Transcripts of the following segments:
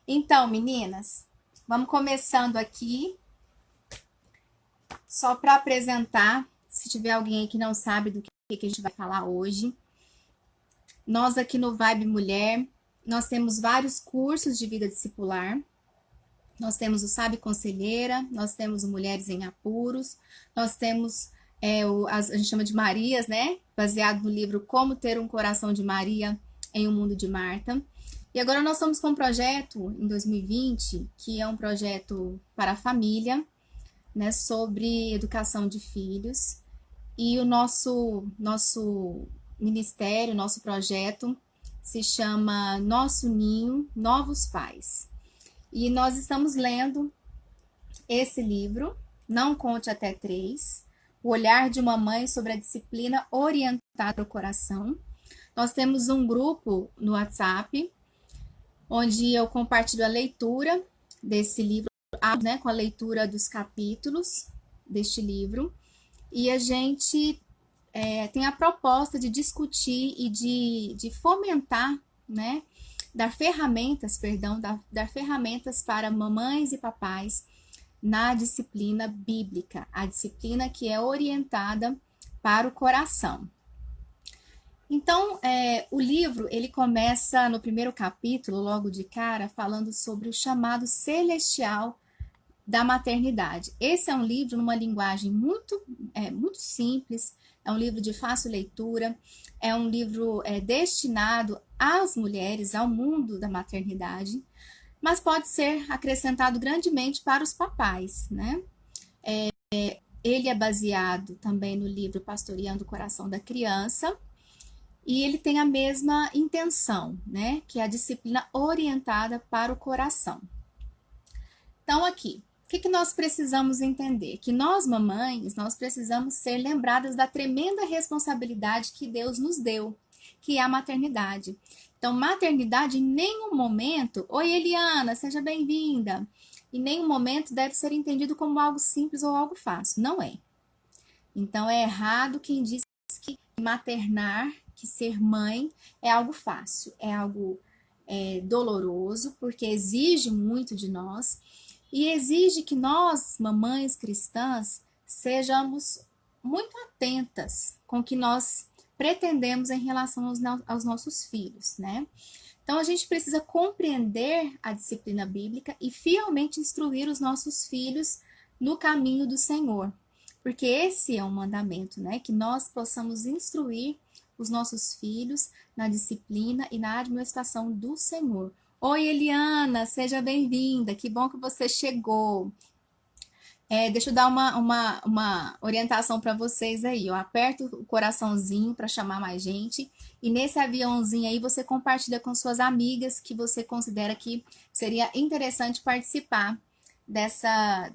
Então, meninas, vamos começando aqui, só para apresentar, se tiver alguém aí que não sabe do que a gente vai falar hoje. Nós aqui no Vibe Mulher, nós temos vários cursos de vida discipular. Nós temos o Sabe Conselheira, nós temos o Mulheres em Apuros, nós temos a gente chama de Marias, né? Baseado no livro Como Ter um Coração de Maria em um Mundo de Marta. E agora nós estamos com um projeto em 2020, que é um projeto para a família, né, sobre educação de filhos. E o nosso ministério, nosso projeto se chama Nosso Ninho, Novos Pais. E nós estamos lendo esse livro, Não Conte Até Três, O Olhar de uma Mãe sobre a Disciplina Orientada ao Coração. Nós temos um grupo no WhatsApp, onde eu compartilho a leitura desse livro, né, com a leitura dos capítulos deste livro. E a gente tem a proposta de discutir e de fomentar, né, dar ferramentas para mamães e papais na disciplina bíblica, a disciplina que é orientada para o coração. Então, o livro, ele começa no primeiro capítulo, logo de cara, falando sobre o chamado celestial da maternidade. Esse é um livro numa linguagem muito simples, é um livro de fácil leitura, é um livro destinado às mulheres, ao mundo da maternidade, mas pode ser acrescentado grandemente para os papais, né? Ele é baseado também no livro Pastoreando o Coração da Criança, e ele tem a mesma intenção, né? Que é a disciplina orientada para o coração. Então, aqui, o que nós precisamos entender? Que nós, mamães, nós precisamos ser lembradas da tremenda responsabilidade que Deus nos deu, que é a maternidade. Então, maternidade em nenhum momento... Oi, Eliana, seja bem-vinda. Em nenhum momento deve ser entendido como algo simples ou algo fácil. Não é. Então, é errado quem diz que maternar, que ser mãe, é algo fácil, é algo doloroso, porque exige muito de nós. E exige que nós, mamães cristãs, sejamos muito atentas com o que nós pretendemos em relação aos nossos filhos, né? Então, a gente precisa compreender a disciplina bíblica e fielmente instruir os nossos filhos no caminho do Senhor. Porque esse é um mandamento, né? Que nós possamos instruir os nossos filhos na disciplina e na administração do Senhor. Oi, Eliana, seja bem-vinda, que bom que você chegou. Deixa eu dar uma orientação para vocês aí, ó. Aperta o coraçãozinho para chamar mais gente, e nesse aviãozinho aí você compartilha com suas amigas que você considera que seria interessante participar dessa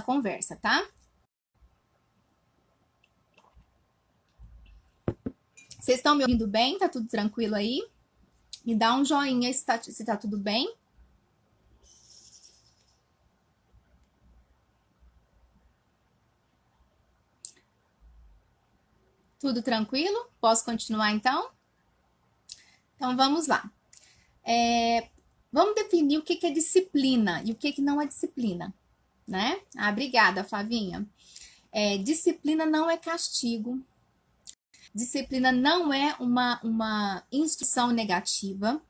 conversa, tá? Vocês estão me ouvindo bem? Tá tudo tranquilo aí? Me dá um joinha se tá tudo bem. Tudo tranquilo? Posso continuar então? Então vamos lá. Vamos definir o que é disciplina e o que não é disciplina, né? Obrigada, Flavinha. Disciplina não é castigo. Disciplina não é uma instrução negativa.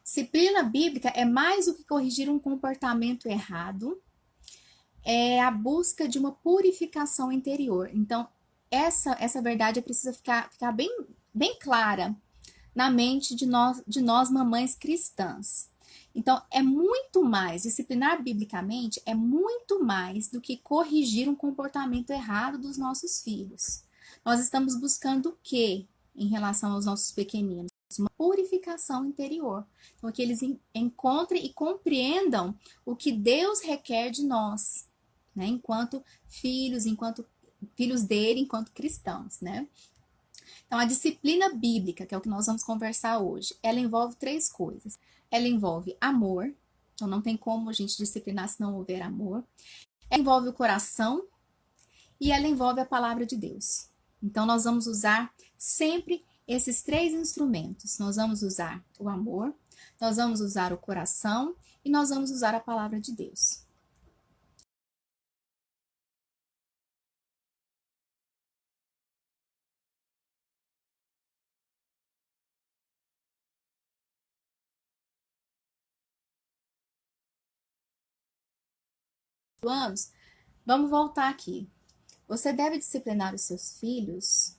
Disciplina bíblica é mais do que corrigir um comportamento errado. É a busca de uma purificação interior. Então, essa verdade precisa ficar bem clara na mente de nós mamães cristãs. Então, é muito mais, disciplinar biblicamente é muito mais do que corrigir um comportamento errado dos nossos filhos. Nós estamos buscando o quê em relação aos nossos pequeninos? Uma purificação interior. Então, que eles encontrem e compreendam o que Deus requer de nós, né? Enquanto filhos dele, enquanto cristãos, né? Então, a disciplina bíblica, que é o que nós vamos conversar hoje, ela envolve 3 coisas. Ela envolve amor, então não tem como a gente disciplinar se não houver amor. Ela envolve o coração e ela envolve a palavra de Deus. Então, nós vamos usar sempre esses 3 instrumentos. Nós vamos usar o amor, Nós vamos usar o coração e nós vamos usar a palavra de Deus. Anos, vamos voltar aqui. Você deve disciplinar os seus filhos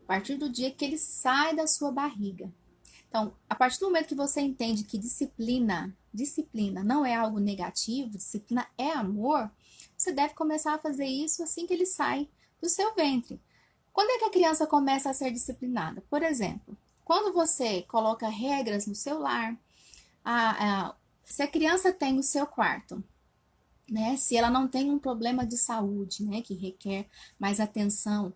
a partir do dia que ele sai da sua barriga. Então, a partir do momento que você entende que disciplina não é algo negativo, disciplina é amor, você deve começar a fazer isso assim que ele sai do seu ventre. Quando é que a criança começa a ser disciplinada? Por exemplo, quando você coloca regras no seu lar, se a criança tem o seu quarto, né? Se ela não tem um problema de saúde, né, que requer mais atenção,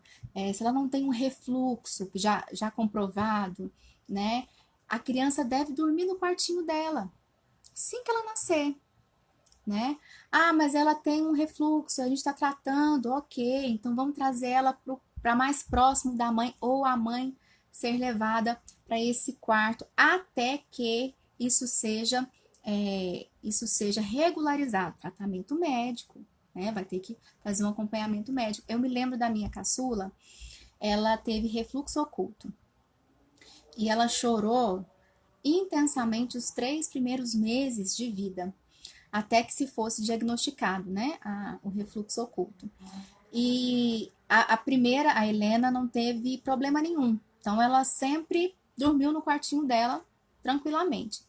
se ela não tem um refluxo já comprovado, né, a criança deve dormir no quartinho dela, assim que ela nascer, né? Ah, mas ela tem um refluxo, a gente está tratando, ok, então vamos trazer ela para mais próximo da mãe ou a mãe ser levada para esse quarto até que isso seja regularizado, tratamento médico, né? Vai ter que fazer um acompanhamento médico. Eu me lembro da minha caçula, ela teve refluxo oculto e ela chorou intensamente os 3 primeiros meses de vida, até que se fosse diagnosticado, né, o refluxo oculto. E a primeira, a Helena, não teve problema nenhum, então ela sempre dormiu no quartinho dela tranquilamente.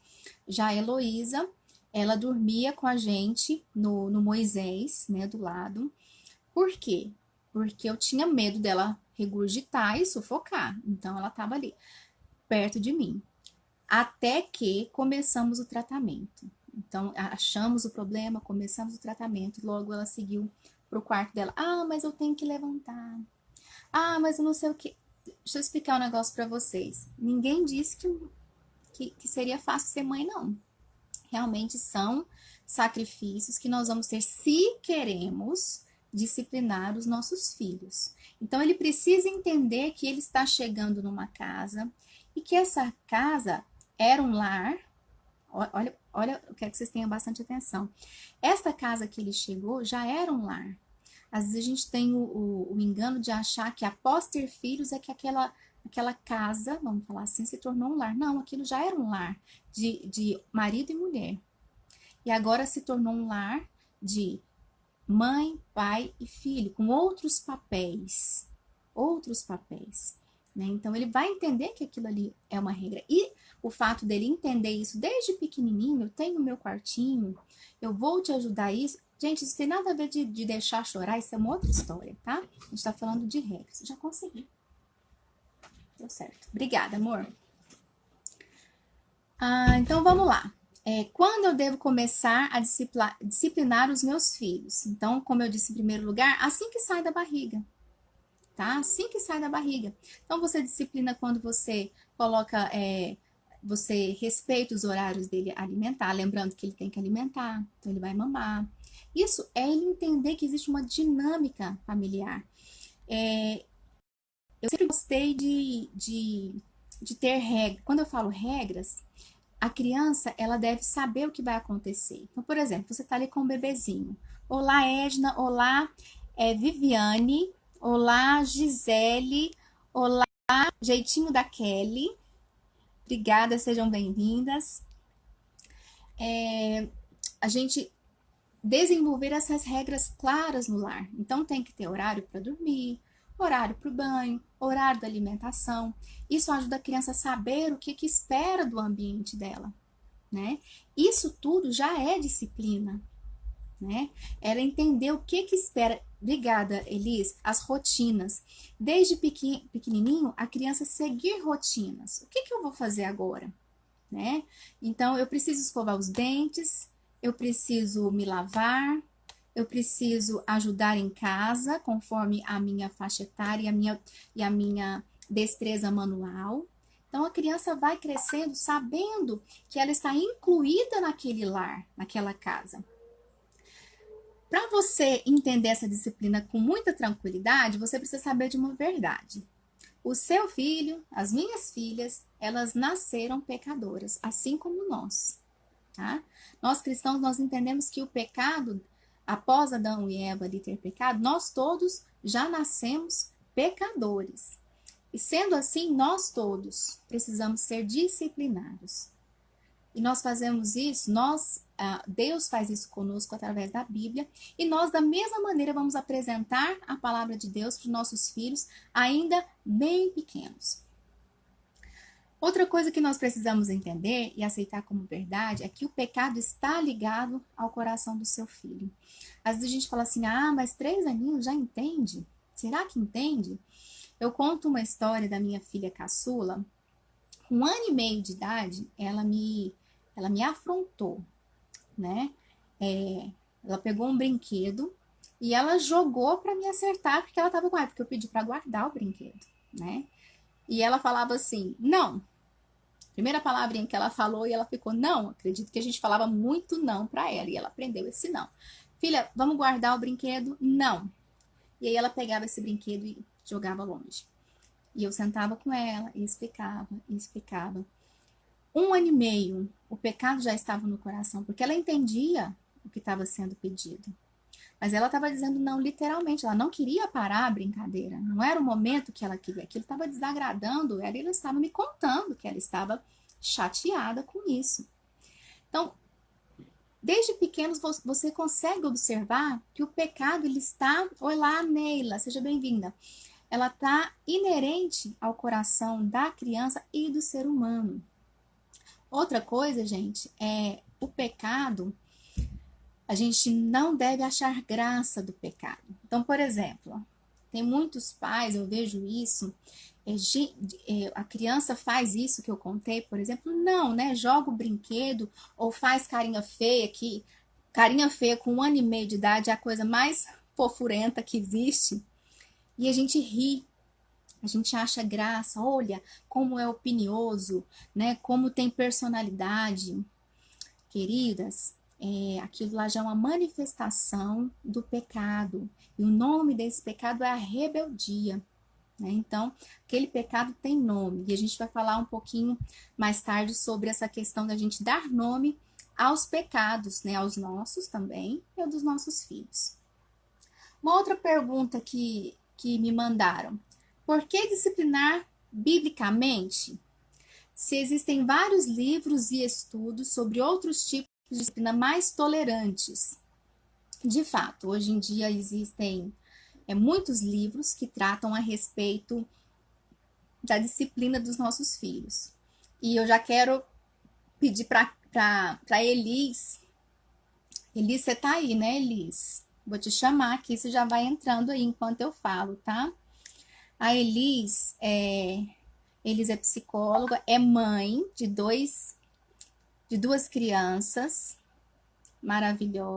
Já a Heloísa, ela dormia com a gente no Moisés, né, do lado. Por quê? Porque eu tinha medo dela regurgitar e sufocar. Então ela estava ali, perto de mim. Até que começamos o tratamento. Então achamos o problema, começamos o tratamento. E logo ela seguiu para o quarto dela. Ah, mas eu tenho que levantar. Ah, mas eu não sei o que. Deixa eu explicar um negócio para vocês. Ninguém disse que seria fácil ser mãe, não. Realmente são sacrifícios que nós vamos ter se queremos disciplinar os nossos filhos. Então, ele precisa entender que ele está chegando numa casa e que essa casa era um lar. Olha, eu quero que vocês tenham bastante atenção. Esta casa que ele chegou já era um lar. Às vezes a gente tem o engano de achar que após ter filhos é que aquela casa, vamos falar assim, se tornou um lar. Não, aquilo já era um lar de marido e mulher. E agora se tornou um lar de mãe, pai e filho, com outros papéis. Outros papéis. Né? Então ele vai entender que aquilo ali é uma regra. E o fato dele entender isso desde pequenininho, eu tenho meu quartinho, eu vou te ajudar isso. Gente, isso tem nada a ver de deixar chorar, isso é uma outra história, tá? A gente tá falando de regras. Já consegui. Deu certo. Obrigada, amor. Então vamos lá. Quando eu devo começar a disciplinar os meus filhos? Então, como eu disse em primeiro lugar, assim que sai da barriga. Tá? Assim que sai da barriga. Então, você disciplina quando você coloca, você respeita os horários dele alimentar, lembrando que ele tem que alimentar, então ele vai mamar. Isso é ele entender que existe uma dinâmica familiar. Eu sempre gostei de ter regras. Quando eu falo regras, a criança, ela deve saber o que vai acontecer. Então, por exemplo, você está ali com um bebezinho. Olá, Edna. Olá, Viviane. Olá, Gisele. Olá, jeitinho da Kelly. Obrigada, sejam bem-vindas. A gente desenvolver essas regras claras no lar. Então, tem que ter horário para dormir, horário para o banho, horário da alimentação. Isso ajuda a criança a saber o que espera do ambiente dela, né? Isso tudo já é disciplina, né? Ela entender o que espera. Obrigada, Elis. As rotinas. Desde pequenininho, a criança seguir rotinas. O que eu vou fazer agora, né? Então, eu preciso escovar os dentes, eu preciso me lavar, eu preciso ajudar em casa, conforme a minha faixa etária e a minha destreza manual. Então, a criança vai crescendo sabendo que ela está incluída naquele lar, naquela casa. Para você entender essa disciplina com muita tranquilidade, você precisa saber de uma verdade. O seu filho, as minhas filhas, elas nasceram pecadoras, assim como nós, tá? Nós cristãos, nós entendemos que o pecado, após Adão e Eva ali ter pecado, nós todos já nascemos pecadores. E sendo assim, nós todos precisamos ser disciplinados. E nós fazemos isso, Deus faz isso conosco através da Bíblia, e nós, da mesma maneira, vamos apresentar a palavra de Deus para os nossos filhos, ainda bem pequenos. Outra coisa que nós precisamos entender e aceitar como verdade é que o pecado está ligado ao coração do seu filho. Às vezes a gente fala assim, mas 3 aninhos já entende? Será que entende? Eu conto uma história da minha filha caçula. Com 1 ano e meio de idade, ela me afrontou, né? Ela pegou um brinquedo e ela jogou para me acertar porque ela estava com raiva, porque eu pedi para guardar o brinquedo, né? E ela falava assim, não. Primeira palavrinha que ela falou e ela ficou, não. Acredito que a gente falava muito não para ela e ela aprendeu esse não. Filha, vamos guardar o brinquedo? Não. E aí ela pegava esse brinquedo e jogava longe. E eu sentava com ela e explicava, e explicava. 1 ano e meio, o pecado já estava no coração, porque ela entendia o que estava sendo pedido. Mas ela estava dizendo não literalmente, ela não queria parar a brincadeira, não era o momento que ela queria, aquilo estava desagradando ela e ela estava me contando que ela estava chateada com isso. Então, desde pequenos você consegue observar que o pecado ele está, olá Neila, seja bem-vinda, ela está inerente ao coração da criança e do ser humano. Outra coisa, gente, é o pecado, a gente não deve achar graça do pecado. Então, por exemplo, tem muitos pais, eu vejo isso, a criança faz isso que eu contei, por exemplo, não, né? Joga o brinquedo ou faz carinha feia, que carinha feia com 1 ano e meio de idade é a coisa mais fofurenta que existe. E a gente ri, a gente acha graça, olha como é opinioso, né? Como tem personalidade. Queridas, aquilo lá já é uma manifestação do pecado. E o nome desse pecado é a rebeldia. Né? Então, aquele pecado tem nome. E a gente vai falar um pouquinho mais tarde sobre essa questão da gente dar nome aos pecados, né? Aos nossos também e aos dos nossos filhos. Uma outra pergunta que me mandaram. Por que disciplinar biblicamente? Se existem vários livros e estudos sobre outros tipos de disciplina mais tolerantes. De fato, hoje em dia existem muitos livros que tratam a respeito da disciplina dos nossos filhos. E eu já quero pedir para Elis. Elis, você tá aí, né, Elis? Vou te chamar aqui, você já vai entrando aí enquanto eu falo, tá? A Elis é psicóloga, é mãe de 2 crianças maravilhosas.